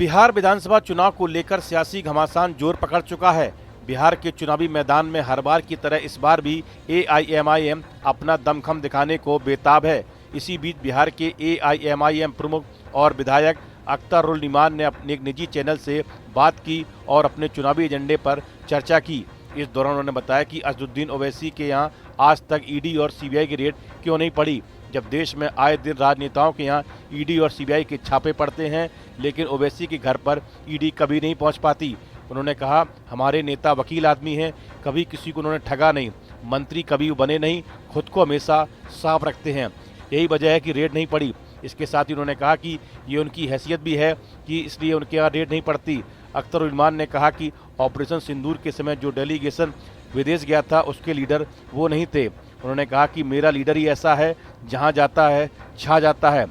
बिहार विधानसभा चुनाव को लेकर सियासी घमासान जोर पकड़ चुका है। बिहार के चुनावी मैदान में हर बार की तरह इस बार भी एआईएमआईएम अपना दमखम दिखाने को बेताब है। इसी बीच बिहार के एआईएमआईएम प्रमुख और विधायक अख्तर ईमान ने अपने एक निजी चैनल से बात की और अपने चुनावी एजेंडे पर चर्चा की। इस दौरान उन्होंने बताया कि असदुद्दीन ओवैसी के यहाँ आज तक ईडी और सीबीआई की रेड क्यों नहीं पड़ी, जब देश में आए दिन राजनेताओं के यहाँ ईडी और सीबीआई के छापे पड़ते हैं, लेकिन ओवैसी के घर पर ईडी कभी नहीं पहुँच पाती। उन्होंने कहा, हमारे नेता वकील आदमी हैं, कभी किसी को उन्होंने ठगा नहीं, मंत्री कभी बने नहीं, खुद को हमेशा साफ रखते हैं, यही वजह है कि रेड नहीं पड़ी। इसके साथ ही उन्होंने कहा कि ये उनकी हैसियत भी है कि इसलिए उनके यहाँ रेड नहीं पड़ती। अख्तर ईमान ने कहा कि ऑपरेशन सिंदूर के समय जो डेलीगेशन विदेश गया था उसके लीडर वो नहीं थे। उन्होंने कहा कि मेरा लीडर ही ऐसा है, जहां जाता है छा जाता है।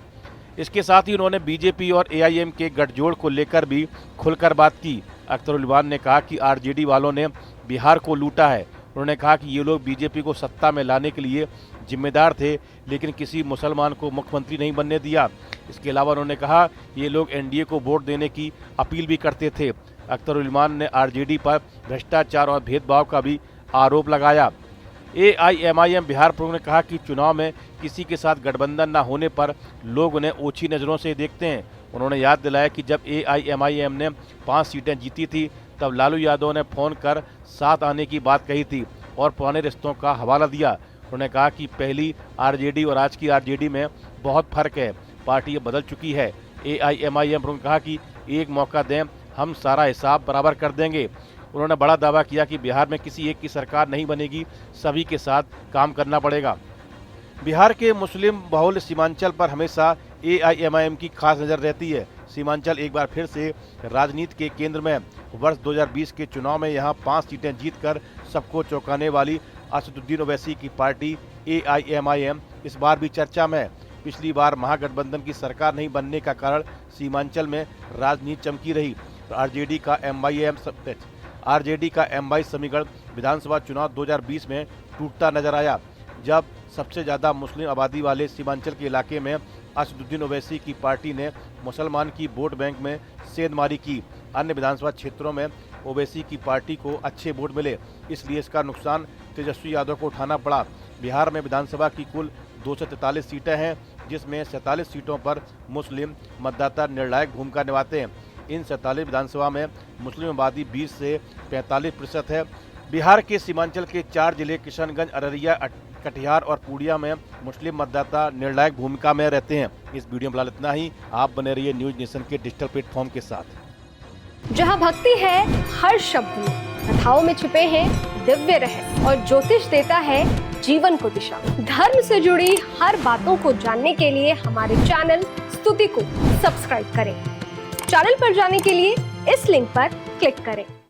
इसके साथ ही उन्होंने बीजेपी और एआईएम के गठजोड़ को लेकर भी खुलकर बात की। अख्तर ईमान ने कहा कि आरजेडी वालों ने बिहार को लूटा है। उन्होंने कहा कि ये लोग बीजेपी को सत्ता में लाने के लिए जिम्मेदार थे, लेकिन किसी मुसलमान को मुख्यमंत्री नहीं बनने दिया। इसके अलावा उन्होंने कहा ये लोग एनडीए को वोट देने की अपील भी करते थे। अख्तर ईमान ने आरजेडी पर भ्रष्टाचार और भेदभाव का भी आरोप लगाया। एआईएमआईएम बिहार प्रमुख ने कहा कि चुनाव में किसी के साथ गठबंधन न होने पर लोग उन्हें ओछी नज़रों से देखते हैं। उन्होंने याद दिलाया कि जब एआईएमआईएम ने 5 सीटें जीती थी, तब लालू यादव ने फ़ोन कर साथ आने की बात कही थी और पुराने रिश्तों का हवाला दिया। उन्होंने कहा कि पहली आरजेडी और आज की आरजेडी में बहुत फर्क है, पार्टी अब बदल चुकी है। एआईएमआईएम प्रमुख ने कहा कि एक मौका दें, हम सारा हिसाब बराबर कर देंगे। उन्होंने बड़ा दावा किया कि बिहार में किसी एक की सरकार नहीं बनेगी, सभी के साथ काम करना पड़ेगा। बिहार के मुस्लिम बहुल सीमांचल पर हमेशा एआईएमआईएम की खास नज़र रहती है। सीमांचल एक बार फिर से राजनीति के केंद्र में। वर्ष 2020 के चुनाव में यहां 5 सीटें जीतकर सबको चौंकाने वाली असदुद्दीन ओवैसी की पार्टी एआईएमआईएम इस बार भी चर्चा में है। पिछली बार महागठबंधन की सरकार नहीं बनने का कारण सीमांचल में राजनीति चमकी रही। आरजेडी का एमवाई समीकरण विधानसभा चुनाव 2020 में टूटता नजर आया, जब सबसे ज़्यादा मुस्लिम आबादी वाले सीमांचल के इलाके में असदुद्दीन ओवैसी की पार्टी ने मुसलमान की वोट बैंक में सेंधमारी की। अन्य विधानसभा क्षेत्रों में ओवैसी की पार्टी को अच्छे वोट मिले, इसलिए इसका नुकसान तेजस्वी यादव को उठाना पड़ा। बिहार में विधानसभा की कुल 243 सीटें हैं, जिसमें 47 सीटों पर मुस्लिम मतदाता निर्णायक भूमिका निभाते हैं। इन 47 विधानसभा में मुस्लिम आबादी 20 से 45% है। बिहार के सीमांचल के 4 जिले किशनगंज, अररिया, कटिहार और पूर्णिया में मुस्लिम मतदाता निर्णायक भूमिका में रहते हैं। इस वीडियो में फिलहाल इतना ही। आप बने रहिए न्यूज नेशन के डिजिटल प्लेटफॉर्म के साथ। जहां भक्ति है हर शब्द में, कथाओं में छुपे हैं दिव्य रहस्य और ज्योतिष देता है जीवन को दिशा। धर्म से जुड़ी हर बातों को जानने के लिए हमारे चैनल स्तुति को सब्सक्राइब करें। चैनल पर जाने के लिए इस लिंक पर क्लिक करें।